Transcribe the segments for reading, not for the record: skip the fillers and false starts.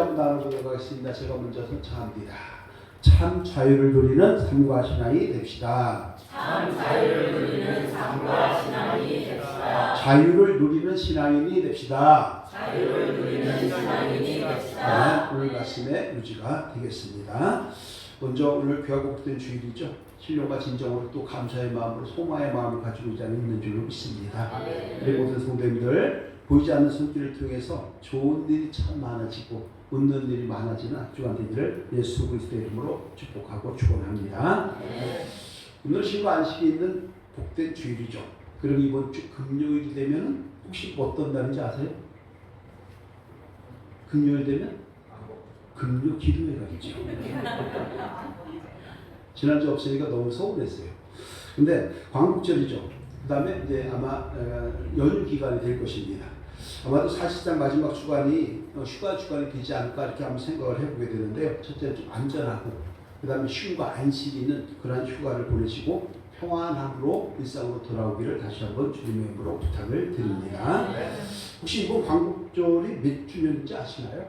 한번 나눠보도록 하겠습니다. 제가 먼저 선창합니다. 참 자유를 누리는 삶과 신앙이 됩시다. 참 자유를 누리는 삶과 신앙이 됩시다. 자유를 누리는 신앙인이 됩시다. 자유를 누리는 신앙인이 됩시다. 네, 오늘 말씀의 유지가 되겠습니다. 먼저 오늘 귀하고 복된 주일이죠. 신령과 진정으로 또 감사의 마음으로 소망의 마음을 가지고 이 자리에 있는 줄로 믿습니다. 우리 모든 성도님들 보이지 않는 손길을 통해서 좋은 일이 참 많아지고 웃는 일이 많아지는 주간 되기를 예수 그리스도의 이름으로 축복하고 축원합니다. 오늘 신과 안식이 있는 복된 주일이죠. 그럼 이번 주 금요일이 되면 혹시 어떤 날인지 아세요? 금요일 되면 금요 기도회 가겠죠. 지난주 없으니까 너무 서운했어요. 근데 광복절이죠. 그 다음에 이제 아마 연휴 기간이 될 것입니다. 아마도 사실상 마지막 주간이 휴가 주간이 되지 않을까 이렇게 한번 생각을 해보게 되는데요. 첫째는 좀 안전하고 그 다음에 쉼과 안식이 있는 그러한 휴가를 보내시고 평안함으로 일상으로 돌아오기를 다시 한번 주님의 이름으로 부탁을 드립니다. 혹시 이번 광복절이 몇 주년인지 아시나요?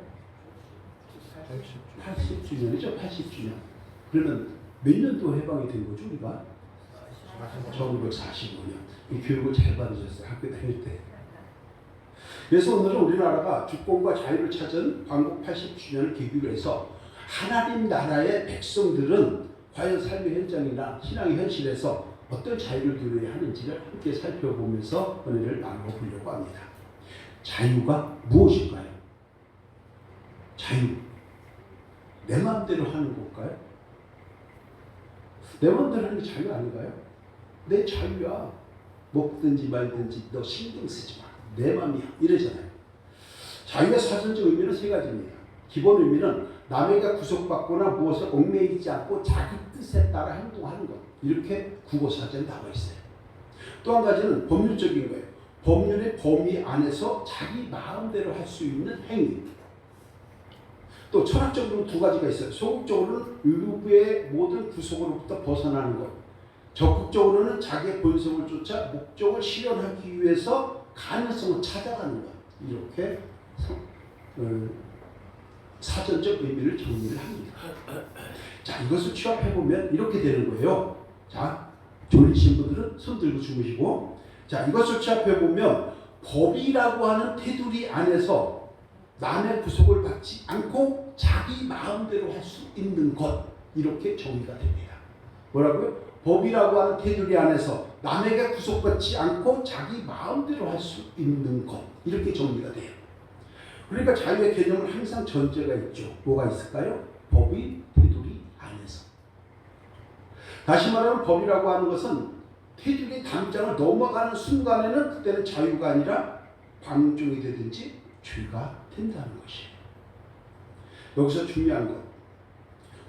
80주년이죠. 80주년. 그러면 몇 년도 해방이 된 거죠, 우리가? 1945년. 이 교육을 잘 받으셨어요, 학교 다닐 때. 그래서 오늘은 우리나라가 주권과 자유를 찾은 광복 80주년을 계기로 해서 하나님 나라의 백성들은 과연 삶의 현장이나 신앙의 현실에서 어떤 자유를 누려야 하는지를 함께 살펴보면서 은혜를 나누어 보려고 합니다. 자유가 무엇일까요? 자유. 내 마음대로 하는 걸까요? 내 마음대로 하는 게 자유 아닌가요? 내 자유야. 먹든지 말든지 너 신경 쓰지 마. 내 마음이야. 이러잖아요. 자유의 사전적 의미는 세 가지입니다. 기본 의미는 남에게 구속받거나 무엇을 얽매이지 않고 자기 뜻에 따라 행동하는 것. 이렇게 국어사전에 나와 있어요. 또 한 가지는 법률적인 거예요. 법률의 범위 안에서 자기 마음대로 할 수 있는 행위. 또 철학적으로 두 가지가 있어요. 소극적으로는 의부의 모든 구속으로부터 벗어나는 것. 적극적으로는 자기의 본성을 쫓아 목적을 실현하기 위해서 가능성을 찾아가는 것. 이렇게 사전적 의미를 정리를 합니다. 자, 이것을 취합해보면 이렇게 되는 거예요. 자, 졸리신 분들은 손 들고 주무시고, 자, 이것을 취합해보면 법이라고 하는 테두리 안에서 남의 구속을 받지 않고 자기 마음대로 할 수 있는 것. 이렇게 정의가 됩니다. 뭐라고요? 법이라고 하는 테두리 안에서 남에게 구속받지 않고 자기 마음대로 할 수 있는 것. 이렇게 정리가 돼요. 그러니까 자유의 개념은 항상 전제가 있죠. 뭐가 있을까요? 법의 테두리 안에서. 다시 말하면 법이라고 하는 것은 테두리 담장을 넘어가는 순간에는 그때는 자유가 아니라 방종이 되든지 죄가 된다는 것이에요. 여기서 중요한 것.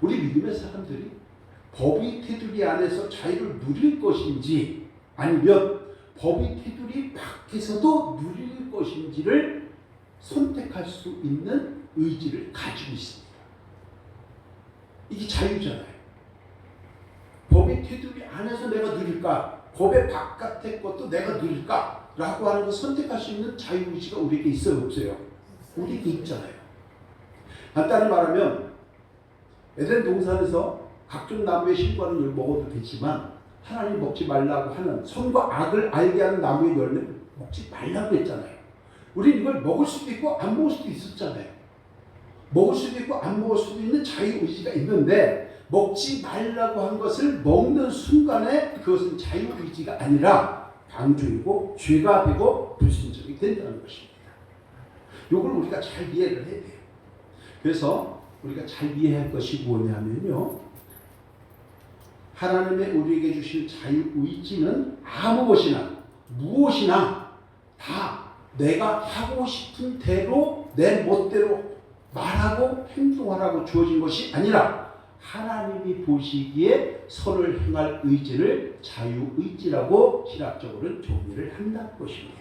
우리 믿음의 사람들이 법의 테두리 안에서 자유를 누릴 것인지 아니면 법의 테두리 밖에서도 누릴 것인지를 선택할 수 있는 의지를 가지고 있습니다. 이게 자유잖아요. 법의 테두리 안에서 내가 누릴까? 법의 바깥의 것도 내가 누릴까? 라고 하는 걸 선택할 수 있는 자유의지가 우리에게 있어요? 없어요? 우리에게 있잖아요. 간단히 말하면 에덴 동산에서 각종 나무의 실과는 먹어도 되지만 하나님 먹지 말라고 하는 선과 악을 알게 하는 나무의 열매는 먹지 말라고 했잖아요. 우리는 이걸 먹을 수도 있고 안 먹을 수도 있었잖아요. 먹을 수도 있고 안 먹을 수도 있는 자유의지가 있는데 먹지 말라고 한 것을 먹는 순간에 그것은 자유의지가 아니라 방종이고 죄가 되고 불순종이 된다는 것입니다. 이걸 우리가 잘 이해를 해야 돼요. 그래서 우리가 잘 이해할 것이 뭐냐면요. 하나님의 우리에게 주신 자유의지는 아무 것이나 무엇이나 다 내가 하고 싶은 대로 내 멋대로 말하고 행동하라고 주어진 것이 아니라 하나님이 보시기에 선을 행할 의지를 자유의지라고 신학적으로는 정의를 한다는 것입니다.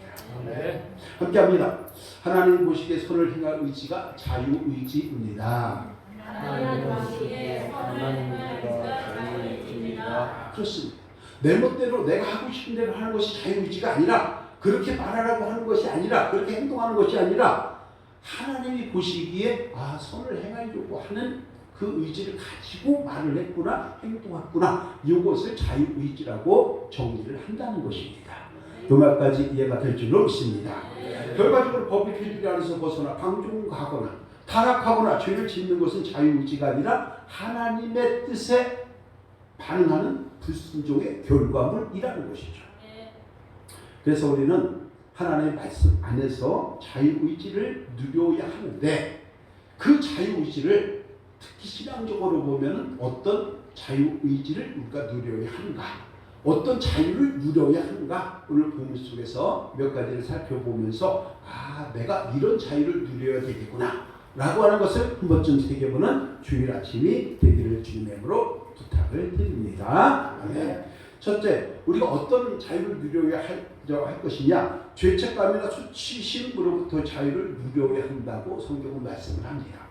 네. 함께합니다. 하나님 보시기에 선을 행할 의지가 자유의지입니다. 하나님 보시기에 선을 행할 의지가 자유의지입니다. 그렇습니다. 내 멋대로 내가 하고 싶은 대로 하는 것이 자유의지가 아니라 그렇게 말하라고 하는 것이 아니라 그렇게 행동하는 것이 아니라 하나님이 보시기에 선을 행하려고 하는 그 의지를 가지고 말을 했구나, 행동했구나, 이것을 자유의지라고 정리를 한다는 것입니다. 이 말까지 이해가 될 줄로 믿습니다. 결과적으로 법의 필요리 안에서 벗어나 방종하거나 타락하거나 죄를 짓는 것은 자유의지가 아니라 하나님의 뜻에 반응하는 불순종의 결과물이라는 것이죠. 그래서 우리는 하나님의 말씀 안에서 자유의지를 누려야 하는데, 그 자유의지를 특히 신앙적으로 보면 어떤 자유의지를 우리가 누려야 하는가, 어떤 자유를 누려야 하는가, 오늘 본문 속에서 몇 가지를 살펴보면서 내가 이런 자유를 누려야 되겠구나 라고 하는 것을 한 번쯤 새겨보는 주일 아침이 되기를 주님의 이름으로 부탁을 드립니다. 아멘. 첫째, 우리가 어떤 자유를 누려야 할 것이냐, 죄책감이나 수치심으로부터 자유를 누려야 한다고 성경은 말씀을 합니다.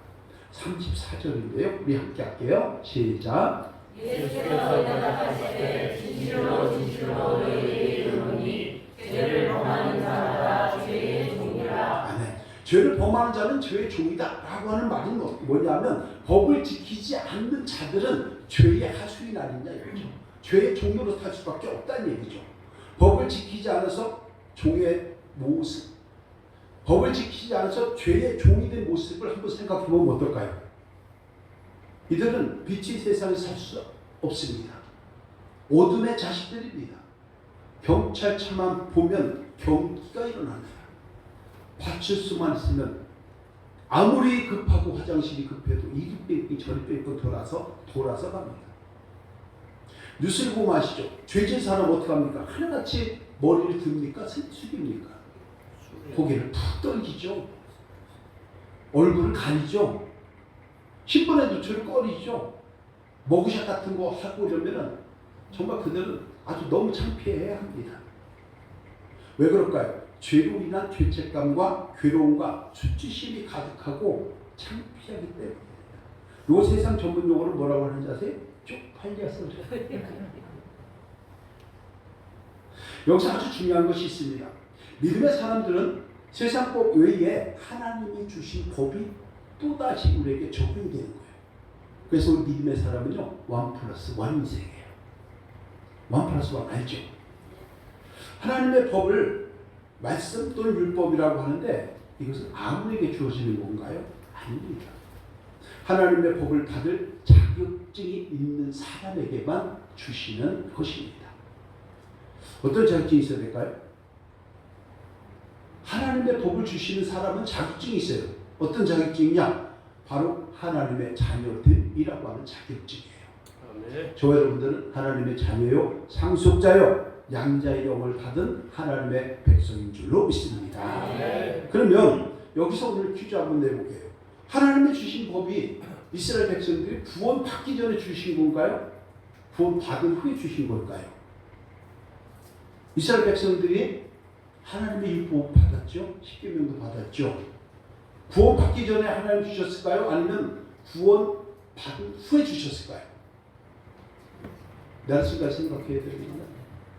34절인데요. 우리 함께 할게요. 시작. 예수께서 대답하시되 진실로 진실로 너희에게 이르노니 죄를 범하는 자마다 죄의 종이라. 아멘. 죄를 범하는 자는 죄의 종이다 라고 하는 말이 뭐냐면, 법을 지키지 않는 자들은 죄의 하수인 아니냐 이거죠. 죄의 종으로 살 수밖에 없다는 얘기죠. 법을 지키지 않아서 종의 모습, 법을 지키지 않아서 죄의 종이 된 모습을 한번 생각해 보면 어떨까요? 이들은 빛이 세상에 살 수 없습니다. 어둠의 자식들입니다. 경찰차만 보면 경기가 일어납니다. 파출소만 있으면 아무리 급하고 화장실이 급해도 이리 뺑뺑 저리 뺑뺑 돌아서 갑니다. 뉴스를 보면 아시죠? 죄진 사람 어떻게 합니까? 하나같이 머리를 듭니까? 숙입니까? 고개를 푹 떨기죠. 얼굴을 가리죠. 10분의 노출을 꺼리죠. 머그샷 같은 거 하고 이러면 정말 그들은 아주 너무 창피해야 합니다. 왜 그럴까요? 죄로 인한 죄책감과 괴로움과 수치심이 가득하고 창피하기 때문입니다. 요 세상 전문 용어로 뭐라고 하는지 아세요? 쪽팔려서. 여기서 아주 중요한 것이 있습니다. 믿음의 사람들은 세상법 외에 하나님이 주신 법이 또다시 우리에게 적용되는 거예요. 그래서 우리 믿음의 사람은요, 1+1 인생이에요. 1+1 알죠? 하나님의 법을 말씀 또는 율법이라고 하는데, 이것은 아무에게 주어지는 건가요? 아닙니다. 하나님의 법을 받을 자격증이 있는 사람에게만 주시는 것입니다. 어떤 자격증이 있어야 될까요? 하나님의 법을 주시는 사람은 자격증이 있어요. 어떤 자격증이냐? 바로 하나님의 자녀들이라고 하는 자격증이에요. 저와 여러분들은 하나님의 자녀요, 상속자요, 양자의 영을 받은 하나님의 백성인 줄로 믿습니다. 그러면 여기서 오늘 퀴즈 한번 내볼게요. 하나님의 주신 법이 이스라엘 백성들이 구원 받기 전에 주신 건가요? 구원 받은 후에 주신 걸까요? 이스라엘 백성들이 하나님의 율법 받았죠. 십계명도 받았죠. 구원 받기 전에 하나님 주셨을까요? 아니면 구원 받은 후에 주셨을까요? 날씨까지 생각해야 됩니다.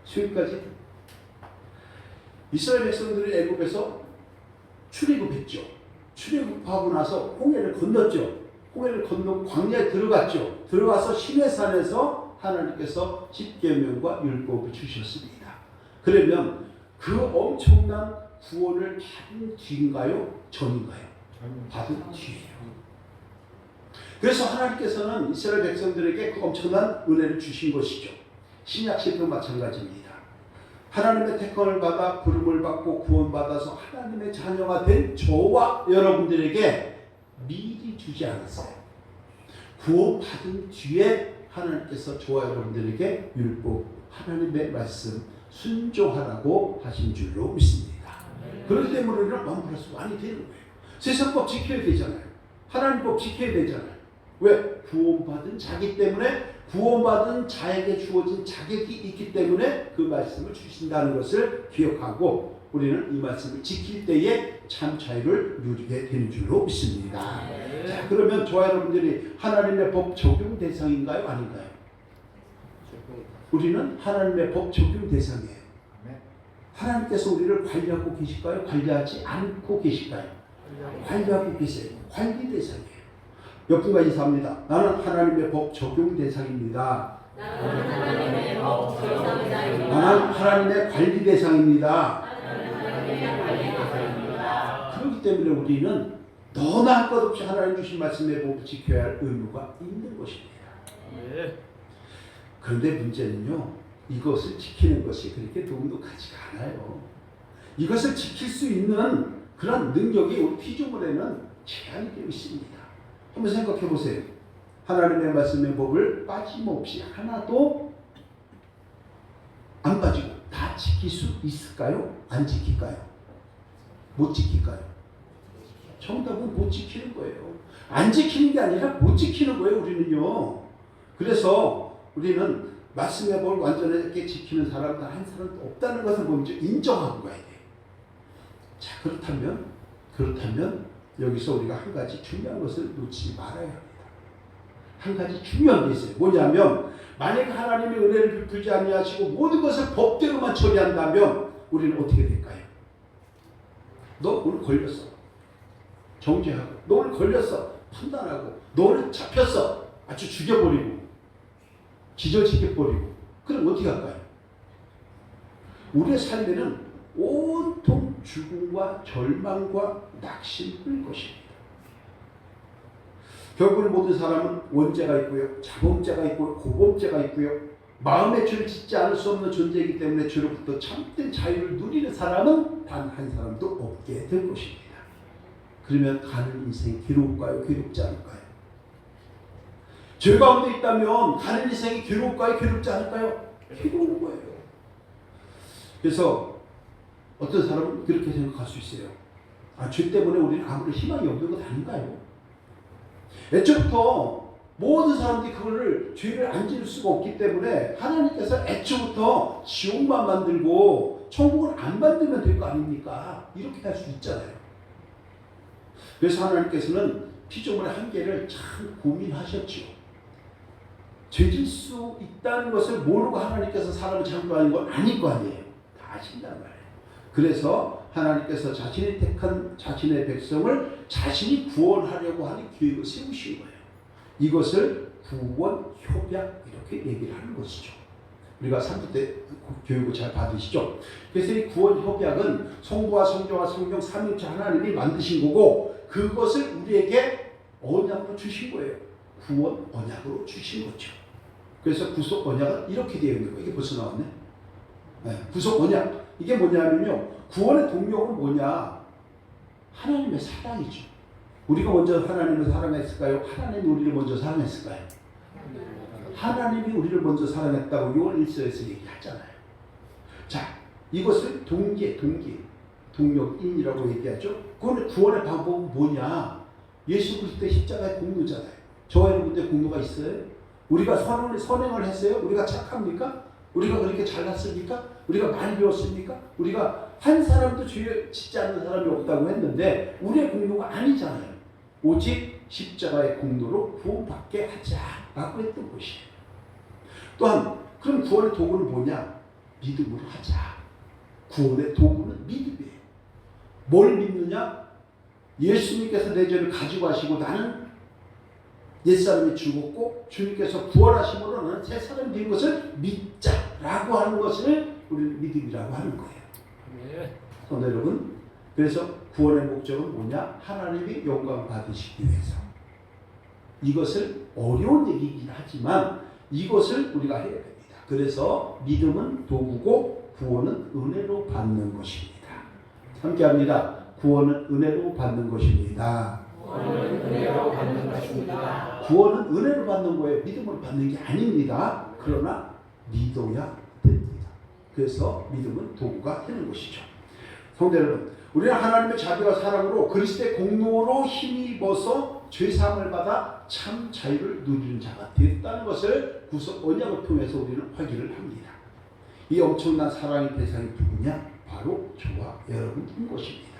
수요일까지. 이스라엘 백성들이 애굽에서 출애굽했죠. 출애굽하고 나서 홍해를 건넜죠. 홍해를 건너고 광야에 들어갔죠. 들어가서 시내산에서 하나님께서 십계명과 율법을 주셨습니다. 그러면 그 엄청난 구원을 받은 뒤인가요? 전인가요? 받은 뒤예요. 그래서 하나님께서는 이스라엘 백성들에게 그 엄청난 은혜를 주신 것이죠. 신약 시대도 마찬가지입니다. 하나님의 택함을 받아 부름을 받고 구원받아서 하나님의 자녀가 된 저와 여러분들에게 미리 주지 않았어요. 구원받은 뒤에 하나님께서 저와 여러분들에게 율법, 하나님의 말씀 순종하라고 하신 줄로 믿습니다. 그렇기 때문에 우리는 1+1이 되는 거예요. 세상법 지켜야 되잖아요. 하나님 법 지켜야 되잖아요. 왜? 구원받은 자기 때문에, 구원받은 자에게 주어진 자격이 있기 때문에 그 말씀을 주신다는 것을 기억하고 우리는 이 말씀을 지킬 때에 참 자유를 누리게 되는 줄로 믿습니다. 자, 그러면 저와 여러분들이 하나님의 법 적용 대상인가요? 아닌가요? 우리는 하나님의 법 적용 대상이에요. 하나님께서 우리를 관리하고 계실까요? 관리하지 않고 계실까요? 관리하고 계세요. 관리 대상이에요. 옆분과 인사합니다. 나는 하나님의 법 적용 대상입니다. 나는 하나님의 법 적용 대상입니다. 나는 하나님의 관리 대상입니다. 나는 하나님의 관리 대상입니다. 그렇기 때문에 우리는 너나 할 것 없이 하나님 주신 말씀의 법을 지켜야 할 의무가 있는 것입니다. 그런데 문제는요, 이것을 지키는 것이 그렇게 넉넉하지가 않아요. 이것을 지킬 수 있는 그런 능력이 우리 피조물에는 제한이 되어 있습니다. 한번 생각해 보세요. 하나님의 말씀의 법을 빠짐없이 하나도 안 빠지고 다 지킬 수 있을까요? 안 지킬까요? 못 지킬까요? 정답은 못 지키는 거예요. 안 지키는 게 아니라 못 지키는 거예요, 우리는요. 그래서 우리는 말씀의 법을 완전하게 지키는 사람 단 한 사람도 없다는 것을 먼저 인정하고 가야 돼요. 자, 그렇다면 여기서 우리가 한 가지 중요한 것을 놓치지 말아야 합니다. 한 가지 중요한 게 있어요. 뭐냐면 만약 하나님의 은혜를 베풀지 아니하시고 모든 것을 법대로만 처리한다면 우리는 어떻게 될까요? 너 오늘 걸렸어. 정죄하고. 너 오늘 걸렸어. 판단하고. 너 오늘 잡혔어. 아주 죽여버리고. 기절시켜버리고. 그럼 어떻게 할까요? 우리의 삶에는 온통 죽음과 절망과 낙심일 것입니다. 결국은 모든 사람은 원죄가 있고요, 자범죄가 있고요, 고범죄가 있고요, 마음의 죄를 짓지 않을 수 없는 존재이기 때문에 죄로부터 참된 자유를 누리는 사람은 단 한 사람도 없게 될 것입니다. 그러면 가는 인생이 괴로울까요? 괴롭지 않을까요? 죄 가운데 있다면 가는 인생이 괴로울까요? 괴롭지 않을까요? 괴로운 거예요. 그래서 어떤 사람은 그렇게 생각할 수 있어요. 아, 죄 때문에 우리는 아무런 희망이 없는 것 아닌가요? 애초부터 모든 사람들이 그거를 죄를 안 지을 수가 없기 때문에 하나님께서 애초부터 지옥만 만들고 천국을 안 만들면 될 거 아닙니까? 이렇게 할 수 있잖아요. 그래서 하나님께서는 피조물의 한계를 참 고민하셨죠. 죄질 수 있다는 것을 모르고 하나님께서 사람을 창조하는 건 아닐 거 아니에요. 다 아신단 말이에요. 그래서 하나님께서 자신이 택한 자신의 백성을 자신이 구원하려고 하는 계획을 세우신 거예요. 이것을 구원 협약 이렇게 얘기를 하는 것이죠. 우리가 3부 때 교육을 잘 받으시죠. 그래서 이 구원 협약은 성부와 성자와 성령 삼위일체 하나님이 만드신 거고 그것을 우리에게 언약으로 주신 거예요. 구원 언약으로 주신 거죠. 그래서 구속 언약은 이렇게 되어 있는 거예요. 이게 벌써 나왔네. 네, 구속 언약. 이게 뭐냐면요. 구원의 동력은 뭐냐? 하나님의 사랑이죠. 우리가 먼저 하나님을 사랑했을까요? 하나님이 우리를 먼저 사랑했을까요? 하나님이 우리를 먼저 사랑했다고 요한 1서에서 얘기하잖아요. 자, 이것을 동력인이라고 얘기하죠. 그건 구원의 방법은 뭐냐? 예수 그리스도의 십자가의 공로잖아요. 저와 여러분들 공로가 있어요? 우리가 선행을 했어요? 우리가 착합니까? 우리가 그렇게 잘났습니까? 우리가 많이 배웠습니까? 우리가 한 사람도 죄 짓지 않는 사람이 없다고 했는데 우리의 공로가 아니잖아요. 오직 십자가의 공로로 구원받게 하자라고 했던 것이에요. 또한 그럼 구원의 도구는 뭐냐? 믿음으로 하자. 구원의 도구는 믿음이에요. 뭘 믿느냐? 예수님께서 내 죄를 가지고 하시고 나는 옛사람이 죽었고 주님께서 부활하심으로 나는 새 사람이 된 것을 믿자라고 하는 것을 우리는 믿음이라고 하는 거예요. 그런데 여러분, 그래서 구원의 목적은 뭐냐? 하나님이 영광 받으시기 위해서. 이것을 어려운 얘기이긴 하지만 이것을 우리가 해야 됩니다. 그래서 믿음은 도구고 구원은 은혜로 받는 것입니다. 함께합니다. 구원은 은혜로 받는 것입니다. 구원은 은혜로 받는 것입니다. 구원은 은혜로 받는 거예요. 믿음으로 받는 게 아닙니다. 그러나 믿어야 됩니다. 그래서 믿음은 도구가 되는 것이죠. 성도 여러분, 우리는 하나님의 자비와 사랑으로 그리스도의 공로로 힘입어서 죄사함을 받아 참 자유를 누리는 자가 되었다는 것을 구속 언약을 통해서 우리는 확인을 합니다. 이 엄청난 사랑의 대상이 누구냐? 바로 저와 여러분인 것입니다.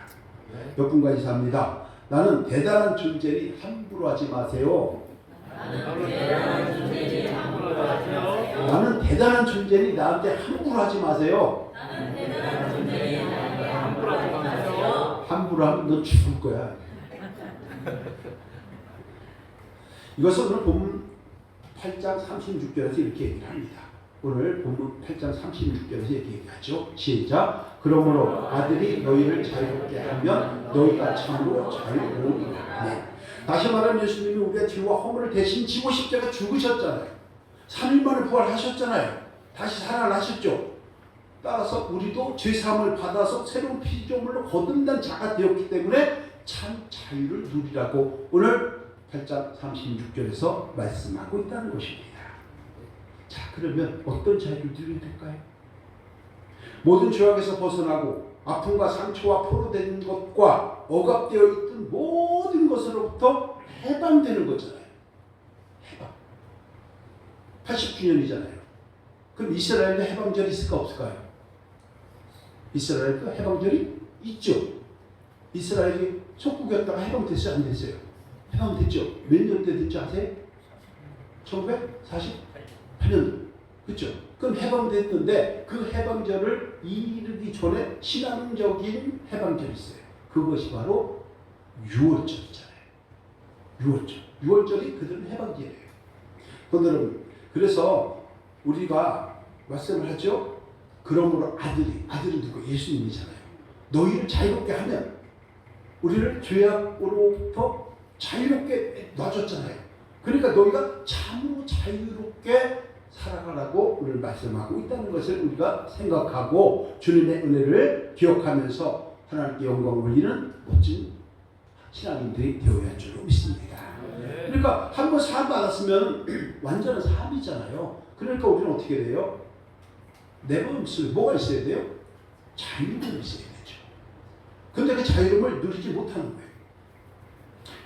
몇 분과 인사합니다. 나는 대단한 존재니 함부로 하지 마세요. 나는 대단한 존재니 함부로 하지 마세요. 나는 대단한 존재니 나한테 함부로 하지 마세요. 나는 대단한 존재니 나한테 함부로 하지 마세요. 함부로 하면 너 죽을 거야. 이것은 오늘 본문 8장 36절에서 이렇게 얘기를 합니다. 오늘 본문 8장 36절에서 이렇게 얘기하죠. 시작. 그러므로 아들이 너희를 자유롭게 하면 너희가 참으로 자유로우리라. 네. 다시 말하면 예수님이 우리의 죄와 허물을 대신 지고 십자가 죽으셨잖아요. 3일 만에 부활하셨잖아요. 다시 살아나셨죠. 따라서 우리도 죄사함을 받아서 새로운 피조물로 거듭난 자가 되었기 때문에 참 자유를 누리라고 오늘 8장 36절에서 말씀하고 있다는 것입니다. 자, 그러면 어떤 자유를 누려야 될까요? 모든 죄악에서 벗어나고 아픔과 상처와 포로된 것과 억압되어 있던 모든 것으로부터 해방되는 거잖아요. 해방. 80주년이잖아요. 그럼 이스라엘도 해방절이 있을까 없을까요? 이스라엘도 해방절이 있죠. 이스라엘이 속국이었다가 해방됐어요? 안 됐어요? 해방됐죠. 몇 년대 됐죠? 아세요? 1948년도. 그렇죠? 그럼 해방됐는데 그 해방절을 이르기 전에 신앙적인 해방절이 있어요. 그것이 바로 유월절이잖아요. 유월절. 유월절이 그들은 해방절이에요. 그들은 그래서 우리가 말씀을 하죠. 그러므로 아들이 누구? 예수님이잖아요. 너희를 자유롭게 하면 우리를 죄악으로부터 자유롭게 놔줬잖아요. 그러니까 너희가 참으로 자유롭게 살아가라고 오늘 말씀하고 있다는 것을 우리가 생각하고 주님의 은혜를 기억하면서 하나님께 영광을 올리는 멋진 신앙인들이 되어야 할 줄로 믿습니다. 그러니까 한번 사함 받았으면 완전한 사함이잖아요. 그러니까 우리는 어떻게 돼요? 내버림을 뭐가 있어야 돼요? 자유가 있어야 되죠. 근데 그 자유를 누리지 못하는 거예요.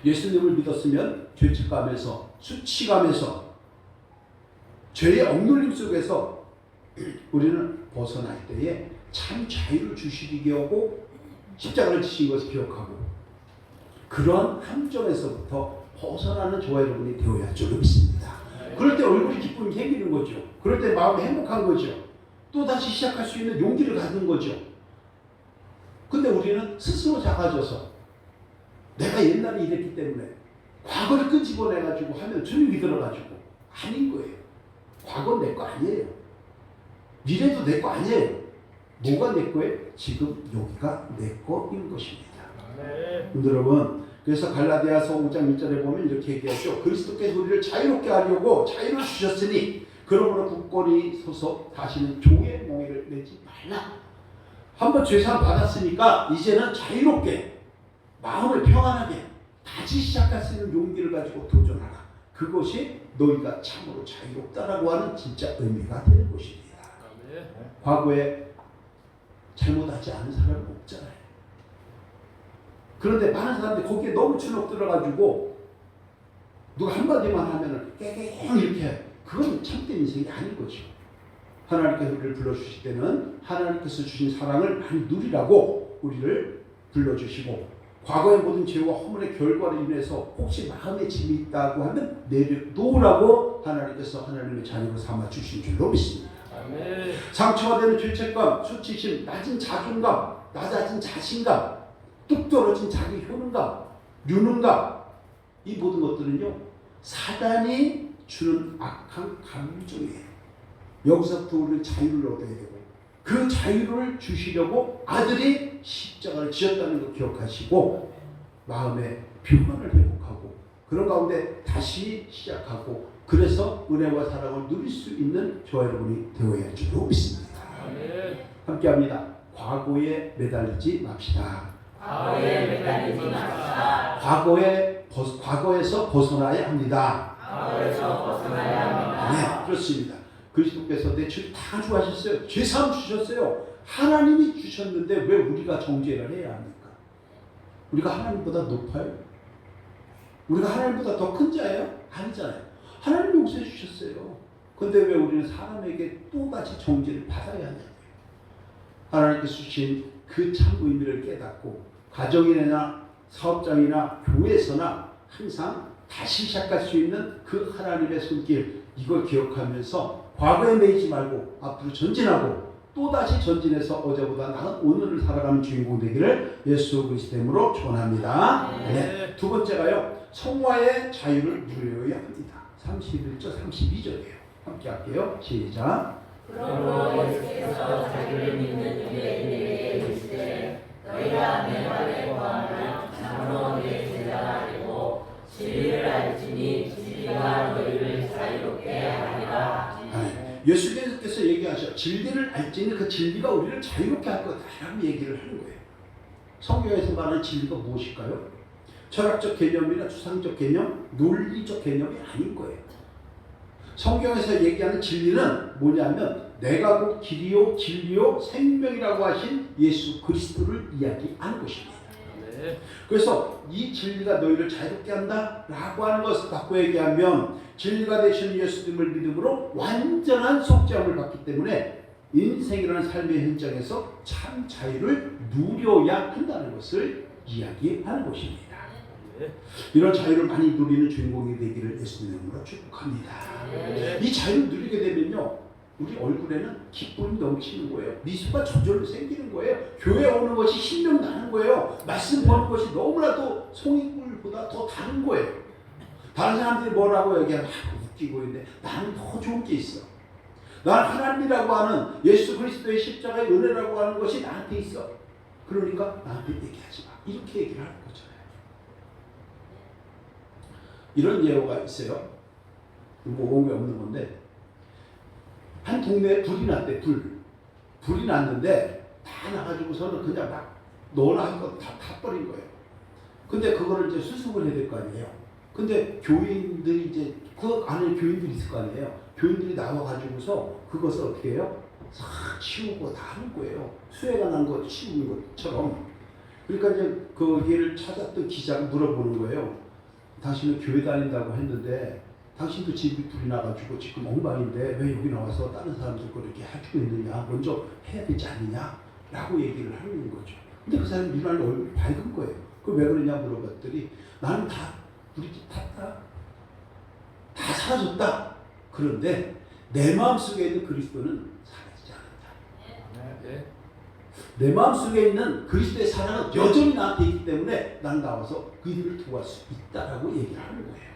예수님을 믿었으면 죄책감에서 수치감에서 죄의 억눌림 속에서 우리는 벗어날 때에 참 자유를 주시게 하고 십자가를 지신 것을 기억하고 그런 함정에서부터 벗어나는 저와 여러분이 되어야 할 줄로 믿습니다. 그럴 때 얼굴이 기쁨이 생기는 거죠. 그럴 때 마음이 행복한 거죠. 또 다시 시작할 수 있는 용기를 갖는 거죠. 근데 우리는 스스로 작아져서 내가 옛날에 이랬기 때문에 과거를 끄집어내가지고 하면 주눅이 들어가지고 아닌 거예요. 과거는 내 거 아니에요. 미래도 내 거 아니에요. 뭐가 내 거예요? 지금 여기가 내 거인 것입니다. 여러분, 그래서 갈라디아서 5장 1절에 보면 이렇게 얘기하죠. 그리스도께서 우리를 자유롭게 하려고 자유를 주셨으니 그러므로 굳건히 서서 다시는 종의 몽에를 내지 말라. 한번 죄사함 받았으니까 이제는 자유롭게 마음을 평안하게 다시 시작할 수 있는 용기를 가지고 도전하라. 그것이 너희가 참으로 자유롭다라고 하는 진짜 의미가 되는 것입니다. 과거에 잘못하지 않은 사람은 없잖아요. 그런데 많은 사람들이 거기에 너무 주눅 들어가지고 누가 한마디만 하면은 깨갱 이렇게 해요. 그건 참된 인생이 아닌 거죠. 하나님께서 우리를 불러주실 때는 하나님께서 주신 사랑을 많이 누리라고 우리를 불러주시고 과거의 모든 죄와 허물의 결과로 인해서 혹시 마음에 짐이 있다고 하면 내려놓으라고 하나님께서 하나님의 자녀로 삼아 주신 줄로 믿습니다. 아멘. 상처가 되는 죄책감, 수치심, 낮은 자존감, 낮아진 자신감, 뚝 떨어진 자기 효능감, 유능감, 이 모든 것들은요 사단이 주는 악한 감정이에요. 여기서부터 우리는 자유를 얻어야 되고 그 자유를 주시려고 아들이 십자가를 지었다는 걸 기억하시고 마음의 평안을 회복하고 그런 가운데 다시 시작하고 그래서 은혜와 사랑을 누릴 수 있는 저와 여러분이 되어야 할 줄로 믿습니다. 함께합니다. 과거에 매달리지 맙시다. 과거에 매달리지 맙시다. 과거에서 벗어나야 합니다. 과거에서 벗어나야 합니다. 네, 그렇습니다. 그리스도께서 내 죄를 다 주하셨어요. 죄사함 주셨어요. 하나님이 주셨는데 왜 우리가 정죄를 해야 합니까? 우리가 하나님보다 높아요? 우리가 하나님보다 더 큰 자예요? 아니잖아요. 하나님이 용서해 주셨어요. 근데 왜 우리는 사람에게 또다시 정죄를 받아야 하냐고요. 하나님께서 주신 그 참 의미를 깨닫고 가정이나 사업장이나 교회에서나 항상 다시 시작할 수 있는 그 하나님의 손길 이걸 기억하면서 과거에 매이지 말고 앞으로 전진하고 또다시 전진해서 어제보다 나은 오늘을 살아가는 주인공 되기를 예수 그리스도 이름으로 축원합니다. 네. 두 번째가요. 성화의 자유를 누려야 합니다. 31절 32절이에요. 함께 할게요. 시작. 그러므로 예수께서 자기를 믿는 유대인에게 이르시되 너희가 내 말에 거하면 참으로 내 제자가 되고 진리를 알지니 진리가 너희를 자유롭게 하리라. 예수께서 얘기하셔. 진리를 알지니 그 진리가 우리를 자유롭게 할 거다라고 얘기를 하는 거예요. 성경에서 말하는 진리가 무엇일까요? 철학적 개념이나 추상적 개념, 논리적 개념이 아닌 거예요. 성경에서 얘기하는 진리는 뭐냐면 내가 곧 길이요 진리요 생명이라고 하신 예수 그리스도를 이야기하는 것입니다. 그래서 이 진리가 너희를 자유롭게 한다라고 하는 것을 갖고 얘기하면 진리가 되시는 예수님을 믿음으로 완전한 속죄함을 받기 때문에 인생이라는 삶의 현장에서 참 자유를 누려야 한다는 것을 이야기하는 것입니다. 이런 자유를 많이 누리는 주인공이 되기를 예수님의 이름으로 축복합니다. 이 자유를 누리게 되면요, 우리 얼굴에는 기쁨이 넘치는 거예요. 미소가 저절로 생기는 거예요. 교회 오는 것이 신명 나는 거예요. 말씀 보는 것이 너무나도 송이꿀보다 더 다른 거예요. 다른 사람들이 뭐라고 얘기하면 웃기고 있는데 나는 더 좋은 게 있어. 난 하나님이라고 하는 예수 그리스도의 십자가의 은혜라고 하는 것이 나한테 있어. 그러니까 나한테 얘기하지 마. 이렇게 얘기를 하는 거잖아요. 이런 예화가 있어요. 뭐 온게 없는 건데 한 동네에 불이 났대. 불이 났는데 다 나가지고서는 그냥 막 넣어놔 거 다 타버린 거예요. 근데 그거를 이제 수습을 해야 될 거 아니에요. 근데 교인들이 이제 그 안에 교인들이 있을 거 아니에요. 교인들이 나와가지고서 그것을 어떻게 해요? 싹 치우고 다 하는 거예요. 수해가 난 거 치우는 것처럼. 그러니까 이제 그 얘를 찾았던 기자가 물어보는 거예요. 당신은 교회 다닌다고 했는데 당신도 집이 불이 나가지고 지금 엉망인데 왜 여기 나와서 다른 사람들 거 이렇게 해주고 있느냐, 먼저 해야 되지 않느냐 라고 얘기를 하는 거죠. 근데 그 사람이 유난히 얼굴이 밝은 거예요. 그 왜 그러냐 물어봤더니 나는 다 우리 집 탔다, 다 사라졌다. 그런데 내 마음속에 있는 그리스도는 사라지지 않았다. 내 마음속에 있는 그리스도의 사랑은 여전히 나한테 있기 때문에 난 나와서 그들을 도울 수 있다라고 얘기를 하는 거예요.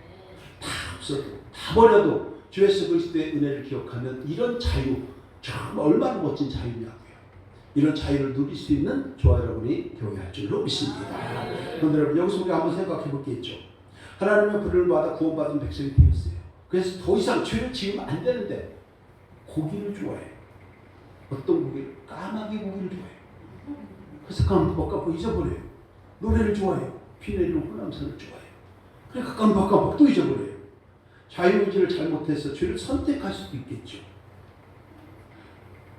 다 없어도 다 버려도 주 예수 그리스도의 은혜를 기억하면 이런 자유 참 얼마나 멋진 자유냐고요. 이런 자유를 누릴 수 있는 저와 여러분이 되어야 할 줄로 믿습니다. 그런데 여러분 여기서 우리가 한번 생각해 볼 게 있죠. 하나님의 부름을 받아 구원받은 백성이 되었어요. 그래서 더 이상 죄를 지으면 안 되는데 고기를 좋아해요. 어떤 고기를? 까마귀 고기를 좋아해요. 그래서 가까운 볶아보 잊어버려요. 노래를 좋아해요. 피 내리는 혼람선을 좋아해요. 그래 가까운 볶아보 또 잊어버려요. 자유의지를 잘못해서 죄를 선택할 수도 있겠죠.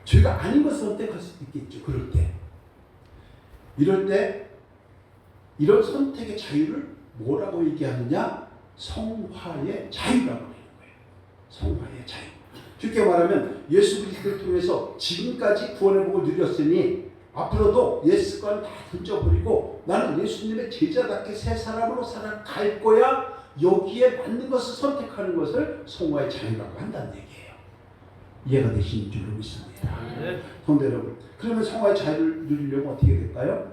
죄가 아닌 것을 선택할 수도 있겠죠. 그럴 때. 이럴 때 이런 선택의 자유를 뭐라고 얘기하느냐? 성화의 자유라고 하는 거예요. 성화의 자유. 쉽게 말하면 예수 그리스도를 통해서 지금까지 구원의 복을 누렸으니 앞으로도 예수관 다 던져버리고 나는 예수님의 제자답게 새 사람으로 살아갈 거야. 여기에 맞는 것을 선택하는 것을 성화의 자유라고 한다는 얘기예요. 이해가 되시는 줄로 믿습니다. 성도 여러분, 그러면 성화의 자유를 누리려면 어떻게 될까요?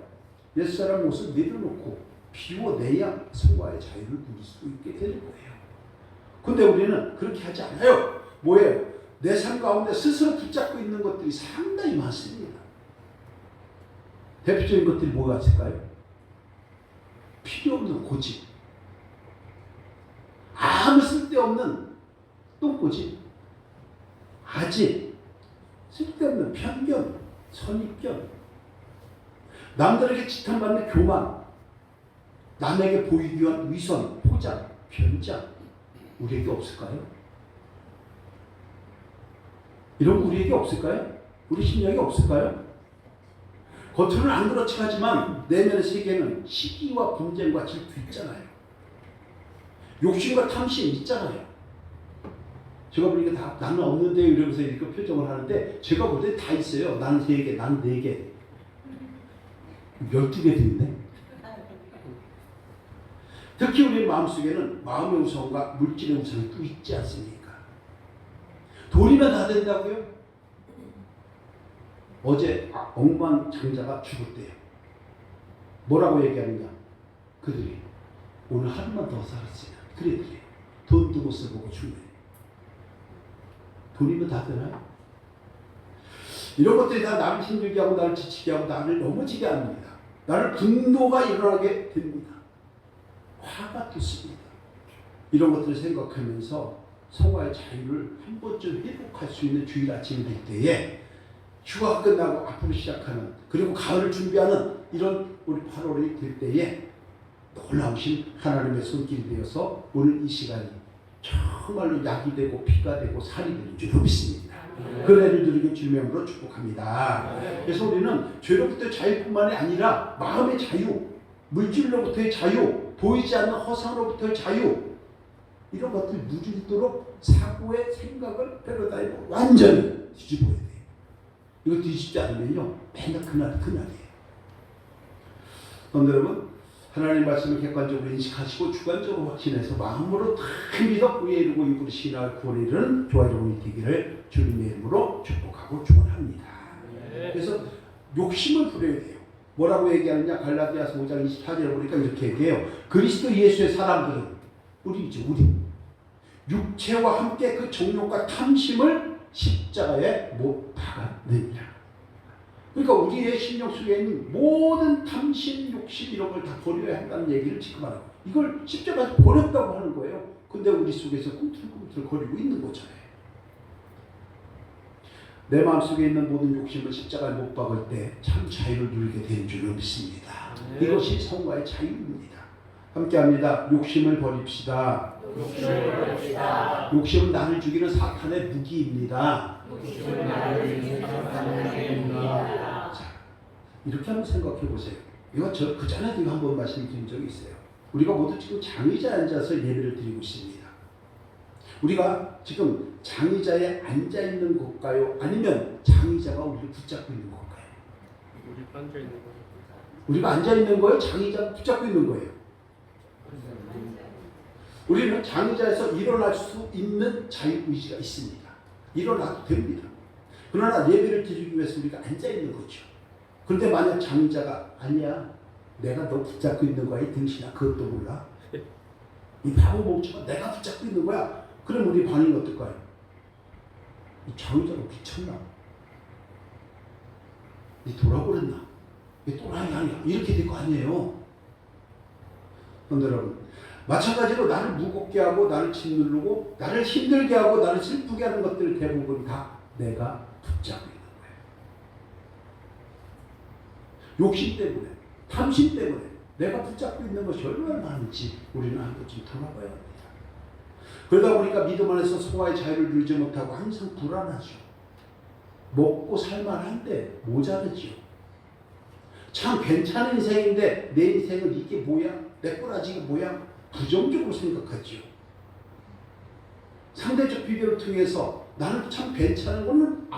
옛사람 옷을 내려놓고 비워내야 성화의 자유를 누릴 수 있게 되는 거예요. 근데 우리는 그렇게 하지 않아요. 뭐예요? 내 삶 가운데 스스로 붙잡고 있는 것들이 상당히 많습니다. 대표적인 것들이 뭐가 있을까요? 필요 없는 고집, 아무 쓸데없는 똥고집, 아집, 쓸데없는 편견, 선입견, 남들에게 지탄받는 교만, 남에게 보이기 위한 위선, 포장, 변장, 우리에게 없을까요? 이런 우리에게 없을까요? 우리 심령에 없을까요? 겉으로는 안 그렇지 하지만 내면의 세계는 시기와 분쟁과 질투 있잖아요. 욕심과 탐심 있잖아요. 제가 보니까 다 나는 없는데 이러면서 이렇게 표정을 하는데 제가 볼 때 다 있어요. 나는 3개, 나는 4개. 12개도 있네. 특히 우리 마음속에는 마음의 우상과 물질의 우상이 또 있지 않습니까? 돈이면 다 된다고요? 어제 억만장자가 죽었대요. 뭐라고 얘기하느냐? 그들이 오늘 하루만 더 살았으면 그래. 돈도 못 써보고 죽네. 돈이면 다 되나요? 이런 것들이 다 나를 힘들게 하고 나를 지치게 하고 나를 넘어지게 합니다. 나를 분노가 일어나게 됩니다. 화가 돋습니다. 이런 것들을 생각하면서 성화의 자유를 한 번쯤 회복할 수 있는 주일 아침이 될 때에 휴가가 끝나고 앞으로 시작하는 그리고 가을을 준비하는 이런 우리 8월이 될 때에 놀라우신 하나님의 손길이 되어서 오늘 이 시간이 정말로 약이 되고 피가 되고 살이 되는 줄로 믿습니다. 그 은혜를 드리고 주님의 이름으로 축복합니다. 그래서 우리는 죄로부터의 자유뿐만이 아니라 마음의 자유, 물질로부터의 자유, 보이지 않는 허상으로부터의 자유, 이런 것들 누리도록 사고의 생각을 패러다임을 완전히 뒤집어야 돼요. 이거 뒤집지 않으면요 맨날 그날이에요. 그런데 여러분, 하나님 말씀을 객관적으로 인식하시고 주관적으로 확신해서 마음으로 다 믿어 의에 이르고 입으로 신앙을 구원에 이르는 조화로운 되기를 주님의 이름으로 축복하고 축원합니다. 그래서 욕심을 부려야 돼요. 뭐라고 얘기하느냐? 갈라디아서 5장 24절에 보니까 이렇게 얘기해요. 그리스도 예수의 사람들은 우리 육체와 함께 그 정욕과 탐심을 십자가에 못 박아내니라. 그러니까 우리의 심령 속에 있는 모든 탐심, 욕심 이런 걸 다 버려야 한다는 얘기를 지금 하는 거예요. 이걸 십자가에서 버렸다고 하는 거예요. 근데 우리 속에서 꿈틀꿈틀 거리고 있는 거잖아요. 내 마음속에 있는 모든 욕심을 십자가에 못 박을 때 참 자유를 누리게 되는 줄로 믿습니다. 이것이 성화의 자유입니다. 함께합니다. 욕심을 버립시다. 욕심은 나를 죽이는 사탄의 무기입니다. 자, 이렇게 한번 생각해 보세요. 이거 그 전에도 한번 말씀드린 적이 있어요. 우리가 모두 지금 장의자에 앉아서 예배를 드리고 있습니다. 우리가 지금 장의자에 앉아 있는 걸까요? 아니면 장의자가 우리를 붙잡고 있는 걸까요? 우리가 앉아 있는 거예요? 장의자가 붙잡고 있는 거예요? 우리는 장의자에서 일어날 수 있는 자유의지가 있습니다. 일어나도 됩니다. 그러나 예배를 드리기 위해서 우리가 앉아 있는 거죠. 그런데 만약 장의자가 아니야, 내가 너 붙잡고 있는 거야 이 등신아, 그것도 몰라? 이 바보 멍청아, 내가 붙잡고 있는 거야. 그럼 우리 반응이 어떨까요? 이 장의자가 미쳤나? 이 돌아버렸나? 이 또라이 아니야? 이렇게 될 거 아니에요. 그런데 여러분, 마찬가지로 나를 무겁게 하고 나를 짓누르고 나를 힘들게 하고 나를 슬프게 하는 것들 대부분 다 내가 붙잡고 있는 거예요. 욕심 때문에, 탐심 때문에 내가 붙잡고 있는 것이 얼마나 많은지 우리는 한 번쯤 돌아봐야 합니다. 그러다 보니까 믿음 안에서 소화의 자유를 누리지 못하고 항상 불안하죠. 먹고 살만한데 모자르죠. 참 괜찮은 인생인데 내 인생은 이게 뭐야? 내 꼬라지가 뭐야? 부정적으로 생각하죠. 상대적 비교를 통해서 나는 참 괜찮은 거는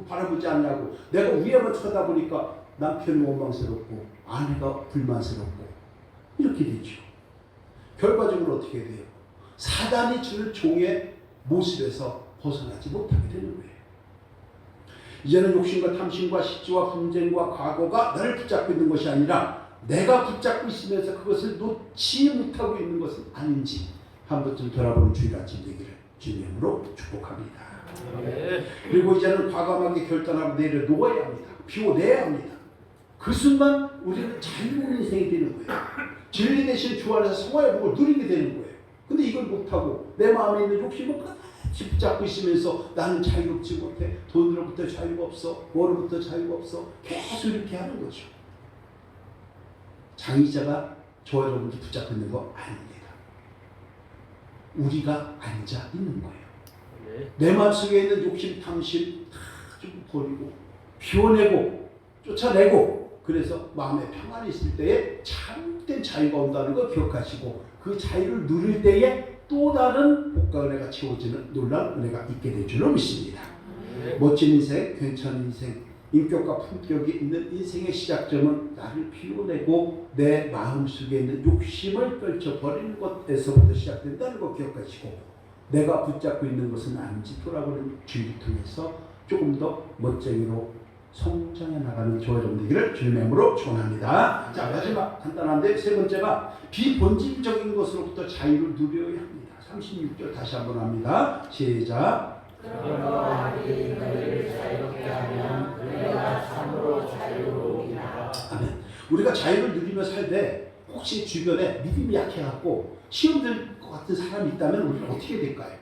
바라보지 않냐고, 내가 위에만 쳐다보니까 남편이 원망스럽고 아내가 불만스럽고 이렇게 되죠. 결과적으로 어떻게 돼요? 사단이 주는 종의 모습에서 벗어나지 못하게 되는 거예요. 이제는 욕심과 탐심과 시주와 분쟁과 과거가 나를 붙잡고 있는 것이 아니라 내가 붙잡고 있으면서 그것을 놓지 못하고 있는 것은 아닌지 한 번쯤 돌아보는 주일 아침 되기를 주님으로 축복합니다. 그리고 이제는 과감하게 결단하고 내려놓아야 합니다. 비워내야 합니다. 그 순간 우리는 자유로운 인생이 되는 거예요. 진리 대신 주 안에서 성화의 복을 누리게 되는 거예요. 근데 이걸 못하고 내 마음에 있는 욕심을 끝까지 붙잡고 있으면서 나는 자유롭지 못해. 돈으로부터 자유가 없어. 뭐로부터 자유가 없어. 계속 이렇게 하는 거죠. 장의자가 저와 여러분들 붙잡고 있는 거 아닙니다. 우리가 앉아 있는 거예요. 내 마음속에 있는 욕심, 탐심 다 좀 버리고 비워내고 쫓아내고, 그래서 마음에 평안이 있을 때에 참된 자유가 온다는 걸 기억하시고 그 자유를 누릴 때에 또 다른 복과 은혜가 채워지는 놀라운 은혜가 있게 될 줄로 믿습니다. 멋진 인생, 괜찮은 인생, 인격과 품격이 있는 인생의 시작점은 나를 비워내고 내 마음속에 있는 욕심을 떨쳐버리는 것에서부터 시작된다는 거 기억하시고, 내가 붙잡고 있는 것은 아닌지 돌아보는 주의를 통해서 조금 더 멋쟁이로 성장해 나가는 저와 여러분 되기를 주님의 이름으로 축원합니다. 자, 마지막 간단한데 세 번째가 비본질적인 것으로부터 자유를 누려야 합니다. 36절 다시 한번 합니다. 시작. 그러므로 아들이 너희를 자유롭게 하면 너희가 참으로 자유로우리라. 아멘. 우리가 자유를 누리며 살 때 혹시 주변에 믿음이 약해갖고 시험 들 것 같은 사람이 있다면 우리는 어떻게 될까요?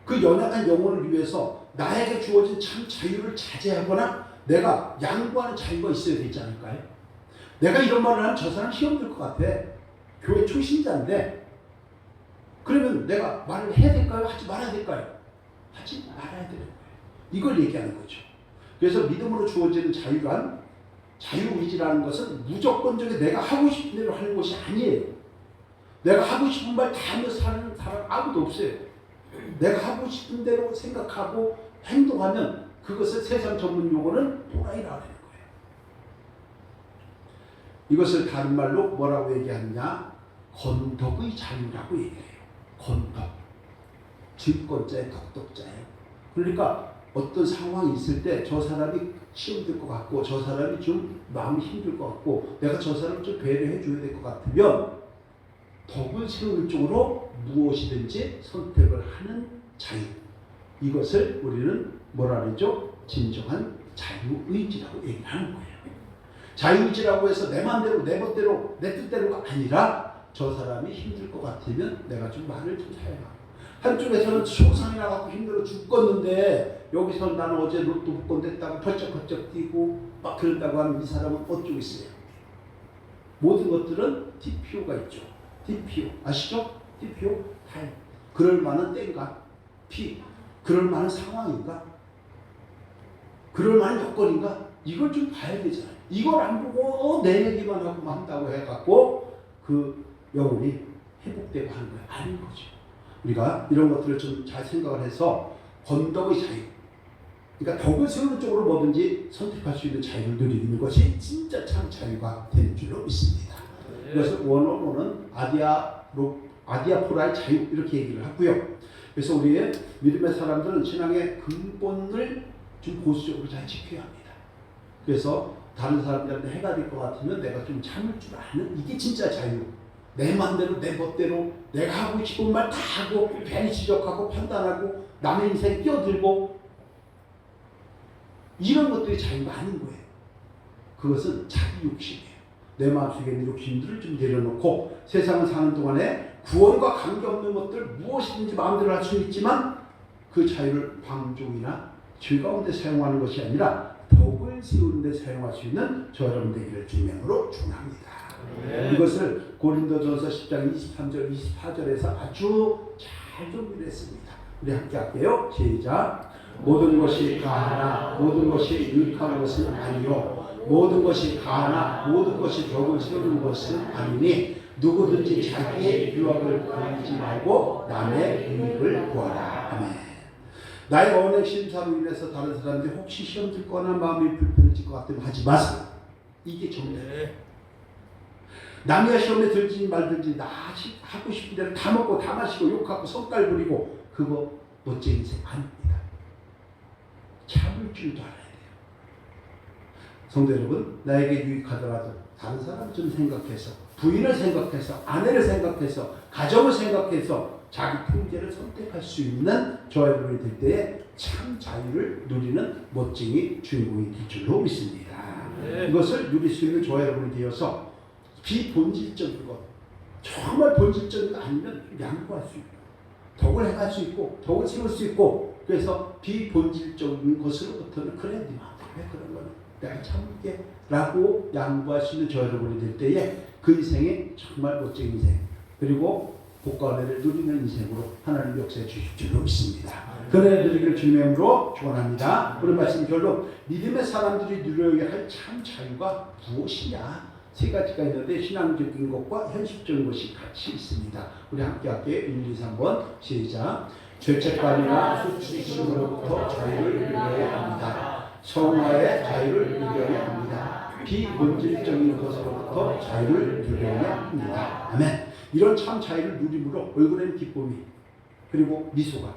그 연약한 영혼을 위해서 나에게 주어진 참 자유를 자제하거나 내가 양보하는 자유가 있어야 되지 않을까요? 내가 이런 말을 하면 저 사람 시험 들 것 같아. 교회 초신자인데 그러면 내가 말을 해야 될까요? 하지 말아야 될까요? 하지 말아야 되는 거예요. 이걸 얘기하는 거죠. 그래서 믿음으로 주어지는 자유의지라는 것은 무조건적인 내가 하고 싶은 대로 하는 것이 아니에요. 내가 하고 싶은 말 다 하며 사는 사람 아무도 없어요. 내가 하고 싶은 대로 생각하고 행동하면 그것을 세상 전문 용어는 도라이라고 하는 거예요. 이것을 다른 말로 뭐라고 얘기하느냐? 건덕의 자유라고 얘기해요. 건덕. 질권자의 덕덕자예요. 그러니까 어떤 상황이 있을 때 저 사람이 시험 들 것 같고 저 사람이 좀 마음이 힘들 것 같고 내가 저 사람 좀 배려해 줘야 될 것 같으면 덕을 세우는 쪽으로 무엇이든지 선택을 하는 자유. 이것을 우리는 뭐라 그러죠? 진정한 자유의지라고 얘기하는 거예요. 자유의지라고 해서 내 마음대로 내 멋대로 내 뜻대로가 아니라 저 사람이 힘들 것 같으면 내가 좀 말을 좀 사용하고 한쪽에서는 속상해 나가고 힘들어 죽겠는데 여기서 나는 어제 로또 복권 됐다고 펄쩍펄쩍 뛰고 막 그런다고 하면 이 사람은 어쩌고 있어요. 모든 것들은 TPO가 있죠. TPO 아시죠? TPO 타임. 그럴 만한 때인가? P. 그럴 만한 상황인가? 그럴 만한 여건인가? 이걸 좀 봐야 되잖아요. 이걸 안 보고 내 얘기만 하고 한다고 해갖고 그 영혼이 회복되고 하는 거예요. 아닌 거죠. 우리가 이런 것들을 좀 잘 생각을 해서 건덕의 자유. 그러니까 덕을 세우는 쪽으로 뭐든지 선택할 수 있는 자유를 누리는 것이 진짜 참 자유가 되는 줄로 믿습니다. 그래서 원어로는 아디아포라의 자유 이렇게 얘기를 하고요. 그래서 우리의 믿음의 사람들은 신앙의 근본을 좀 보수적으로 잘 지켜야 합니다. 그래서 다른 사람들한테 해가 될 것 같으면 내가 좀 참을 줄 아는 이게 진짜 자유. 내 맘대로 내 멋대로 내가 하고 싶은 말 다 하고 괜히 지적하고 판단하고 남의 인생에 끼어들고 이런 것들이 자유가 아닌 거예요. 그것은 자기 욕심이에요. 내 마음속에 있는 욕심들을 좀 내려놓고 세상을 사는 동안에 구원과 관계없는 것들 무엇이든지 마음대로 할 수 있지만 그 자유를 방종이나 즐거운 데 사용하는 것이 아니라 덕을 세우는 데 사용할 수 있는 저 여러분 되기를 주님으로 축원합니다. 이것을 고린도전서 10장 23절 24절에서 아주 잘 정리를 했습니다. 우리 함께 할게요. 시작. 모든 것이 가하나 모든 것이 유익한 것은 아니요 모든 것이 가하나 모든 것이 덕을 세우는 것은 아니니 누구든지 자기의 유익을 구하지 말고 남의 유익을 구하라. 아멘. 나의 언행 심사로 인해서 다른 사람들이 혹시 시험 들거나 마음이 불편해질 것 같으면 하지 마세요. 이게 정답이에요. 남의 시험에 들지 말든지 나 하고 싶은 대로 다 먹고 다 마시고 욕하고 성깔 부리고 그거 멋진 인생 아닙니다. 참을 줄도 알아야 돼요. 성도 여러분, 나에게 유익하더라도 다른 사람 좀 생각해서 부인을 생각해서 아내를 생각해서 가정을 생각해서 자기 통제를 선택할 수 있는 저와 여러분이 될 때에 참 자유를 누리는 멋쟁이 주인공이 될 줄로 믿습니다. 이것을 누릴 수 있는 저와 여러분이 되어서 비본질적인 것, 정말 본질적인 거 아니면 양보할 수 있고 덕을 행할 수 있고 덕을 세울 수 있고 그래서 비본질적인 것으로부터는 그래 네 마음대로 해 그런 거는 내가 참을게 라고 양보할 수 있는 저 여러분이 될 때에 그 인생이 정말 멋진 인생 그리고 복과 은혜를 누리는 인생으로 하나님 역사해 주실 줄로 믿습니다. 그 은혜 누리기를 주님의 이름으로 축원합니다. 오늘 말씀 결론 믿음의 사람들이 누려야 할 참 자유가 무엇이냐 세 가지가 있는데 신앙적인 것과 현실적인 것이 같이 있습니다. 우리 함께 할게요. 1, 2, 3번 시작. 죄책감이나 수치심으로부터 자유를 누려야 합니다. 성화의 자유를 누려야 합니다. 비본질적인 것으로부터 자유를 누려야 합니다. 아멘. 이런 참 자유를 누림으로 얼굴에는 기쁨이 그리고 미소가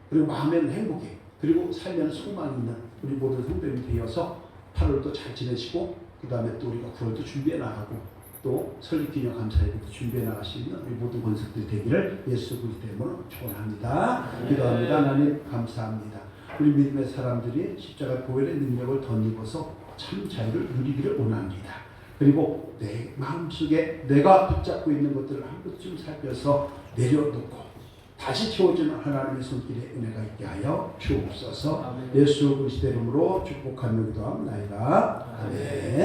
그리고 마음에는 행복이 그리고 삶에는 소망이 있는 우리 모든 성도님이 되어서 8월도 잘 지내시고 그 다음에 또 우리가 9월도 준비해 나가고 또 설립기념 감사회도 준비해 나갈 수 있는 우리 모든 권속들이 되기를 예수 그리스도 이름으로 축원합니다. 기도합니다. 하나님 감사합니다. 우리 믿음의 사람들이 십자가 보혈의 능력을 덧입어서 참 자유를 누리기를 원합니다. 그리고 내 마음속에 내가 붙잡고 있는 것들을 한 번쯤 살펴서 내려놓고 다시 채워주는 하나님의 손길에 은혜가 있게 하여 주옵소서. 예수 그리스도 이름으로 축복하며 기도합니다. 아멘.